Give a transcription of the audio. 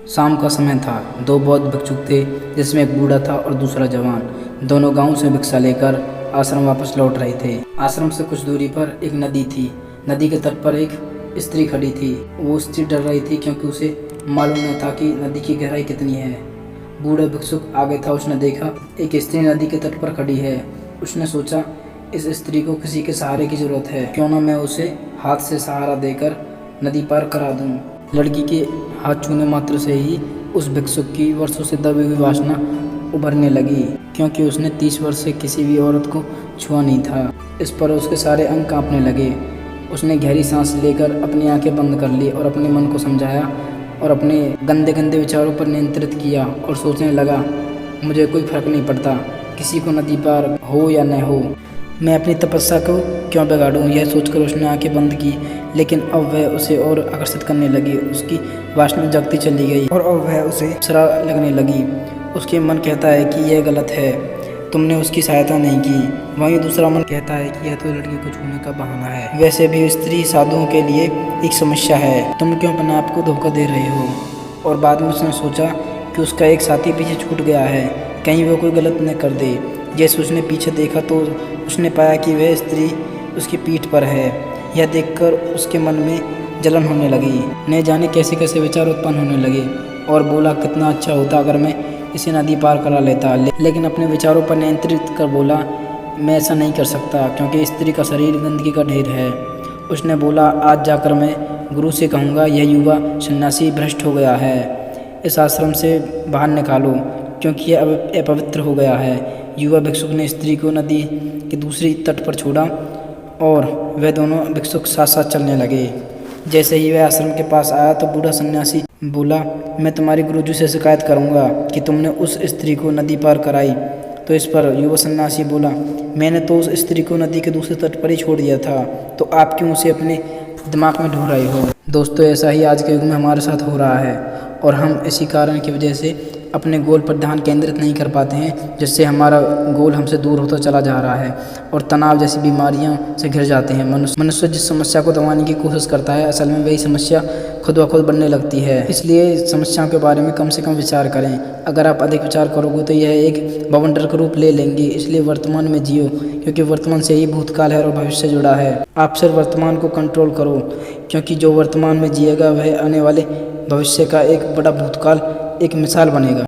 शाम का समय था। दो बौद्ध भिक्षुक थे, जिसमें एक बूढ़ा था और दूसरा जवान। दोनों गांव से भिक्षा लेकर आश्रम वापस लौट रहे थे। आश्रम से कुछ दूरी पर एक नदी थी। नदी के तट पर एक स्त्री खड़ी थी। वो स्त्री डर रही थी क्योंकि उसे मालूम न था कि नदी की गहराई कितनी है। बूढ़ा भिक्षुक आगे था। उसने देखा एक स्त्री नदी के तट पर खड़ी है। उसने सोचा, इस स्त्री को किसी के सहारे की जरूरत है, क्यों ना मैं उसे हाथ से सहारा देकर नदी पार करा दूं। लड़की के हाथ छूने मात्र से ही उस भिक्षुक की वर्षों से दबी हुई वासना उभरने लगी, क्योंकि उसने 30 वर्ष से किसी भी औरत को छुआ नहीं था। इस पर उसके सारे अंग कांपने लगे। उसने गहरी सांस लेकर अपनी आंखें बंद कर ली और अपने मन को समझाया और अपने गंदे गंदे विचारों पर नियंत्रित किया और सोचने लगा, मुझे कोई फर्क नहीं पड़ता किसी को नदी पार हो या न हो, मैं अपनी तपस्या को क्यों बिगाड़ूं। यह सोचकर उसने आंखें बंद की, लेकिन अब वह उसे और आकर्षित करने लगी। उसकी वासना जगती चली गई और अब वह उसे शरा लगने लगी। उसके मन कहता है कि यह गलत है, तुमने उसकी सहायता नहीं की। वहीं दूसरा मन कहता है कि यह तो लड़की को छूने का बहाना है। वैसे भी स्त्री साधुओं के लिए एक समस्या है, तुम क्यों अपने आप को धोखा दे रहे हो। और बाद में उसने सोचा कि उसका एक साथी पीछे छूट गया है, कहीं वो कोई गलत न कर दे। जैसे उसने पीछे देखा तो उसने पाया कि वह स्त्री उसकी पीठ पर है। यह देखकर उसके मन में जलन होने लगी। न जाने कैसे कैसे विचार उत्पन्न होने लगे और बोला, कितना अच्छा होता अगर मैं इसे नदी पार करा लेता। लेकिन अपने विचारों पर नियंत्रित कर बोला, मैं ऐसा नहीं कर सकता, क्योंकि स्त्री का शरीर गंदगी का ढेर है। उसने बोला, आज जाकर मैं गुरु से कहूँगा यह युवा सन्यासी भ्रष्ट हो गया है, इस आश्रम से बाहर निकालो, क्योंकि यह अब अपवित्र हो गया है। युवा भिक्षुक ने स्त्री को नदी के दूसरी तट पर छोड़ा और वे दोनों भिक्षुक साथ साथ चलने लगे। जैसे ही वह आश्रम के पास आया तो बूढ़ा सन्यासी बोला, मैं तुम्हारे गुरुजी से शिकायत करूंगा कि तुमने उस स्त्री को नदी पार कराई। तो इस पर युवा सन्यासी बोला, मैंने तो उस स्त्री को नदी के दूसरे तट पर ही छोड़ दिया था, तो आप क्यों उसे अपने दिमाग में ढूंढ रहे हो। दोस्तों, ऐसा ही आज के युग में हमारे साथ हो रहा है और हम इसी कारण की वजह से अपने गोल पर ध्यान केंद्रित नहीं कर पाते हैं, जिससे हमारा गोल हमसे दूर होता चला जा रहा है और तनाव जैसी बीमारियां से घिर जाते हैं। मनुष्य जिस समस्या को दबाने की कोशिश करता है, असल में वही समस्या खुद ब खुद बढ़ने लगती है। इसलिए समस्याओं के बारे में कम से कम विचार करें। अगर आप अधिक विचार करोगे तो यह एक बवंडर का रूप ले लेंगे। इसलिए वर्तमान में जियो, क्योंकि वर्तमान से ही भूतकाल है और भविष्य जुड़ा है। आप सिर्फ वर्तमान को कंट्रोल करो, क्योंकि जो वर्तमान में जिएगा वह आने वाले भविष्य का एक बड़ा भूतकाल एक मिसाल बनेगा।